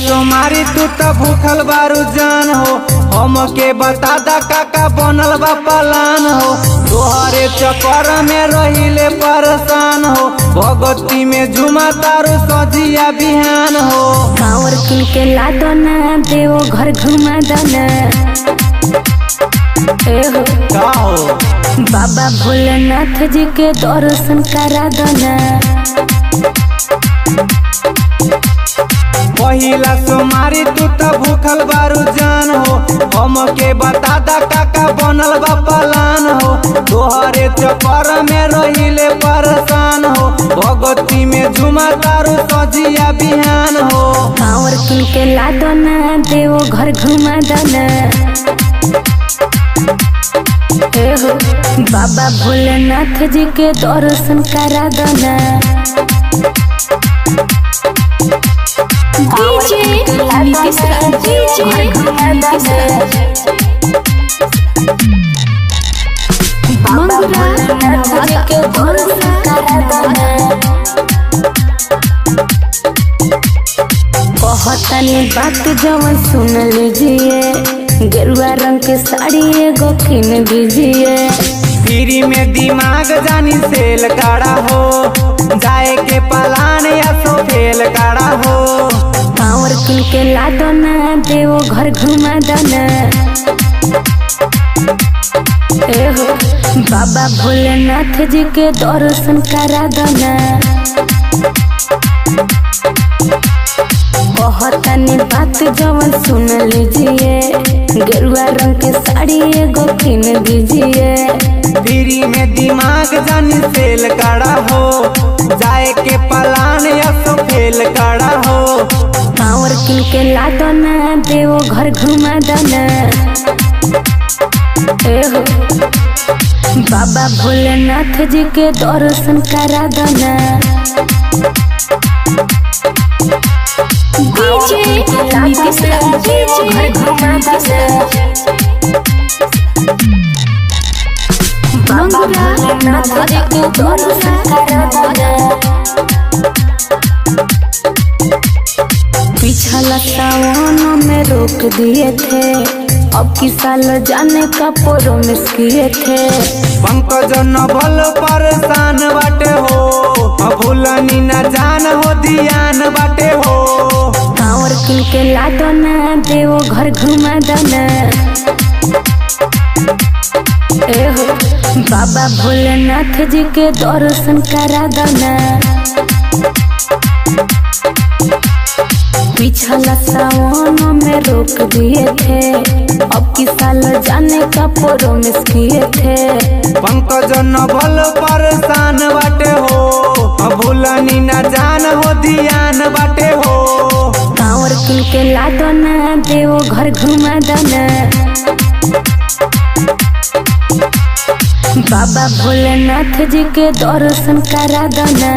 सोमारी तू तो भूखल बारू जान हो, हमके बता दा काका बनल बा पलान हो। तोहरे चक्कर में रहिले परेशान हो, भगवती में झुमा तारू सजिया बिहान हो। कांवर किन के ला दो ना, देवो घर घुमा दो ना। का हो बाबा भोलेनाथ जी के दर्शन करा दो ना। पहिला सोमारी तू तो भूखल बारू जान हो, हमके बता दा काका बनल बा पलान हो। तोहरे चक्कर में रहिले परेशान हो, भगवती में झुमा तारू सजिया बिहान हो। कांवर किन के ला दो ना, देवो घर घुमा दो ना। बाबा भोलेनाथ जी के दर्शन करा दो ना। कहतनी बात जवन सुन लीजिए, गेरुआ रंग के साड़ी एगो किन दीजिए। फ्री में दिमाग जानी सेल काड़ा हो, जाए के पलान या सो फेल काड़ा हो। कांवर किन के ला दो ना, देवो घर घुमा दो ना। बाबा भोलेनाथ जी के दर्शन करा दो ना। कहतनी बात जवन सुन लीजिए, गेरुआ रंग के साड़ी एगो किन दीजिए। फ्री में दिमाग जानी सेल काड़ा हो, जाए के पलान या सो फेल काड़ा हो। कांवर किन के ला दो ना, देवो घर घुमा दो ना। बाबा भोलेनाथ जी के दर्शन करा दो ना। पिछला सावन में रोक दिए थे, अब की साल जाने का प्रोमिस किए थे। पंकज नभल परेशान बाटे हो, भूलनी न जान हो ध्यान बाटे हो। कांवर किन के ला दो ना, देवो घर घुमा दो ना। बाबा भोलेनाथ जी के दर्शन करा दो ना। पिछला सावन में रोक दिए थे, अब की साल जाने का प्रोमिस किए थे। पंकज नभल परेशान बाटे हो, भूलनी न जान हो ध्यान बाटे हो। कांवर किन के ला दो ना, देवो घर घुमा दो ना। बाबा भोलेनाथ जी के दर्शन करा दो ना।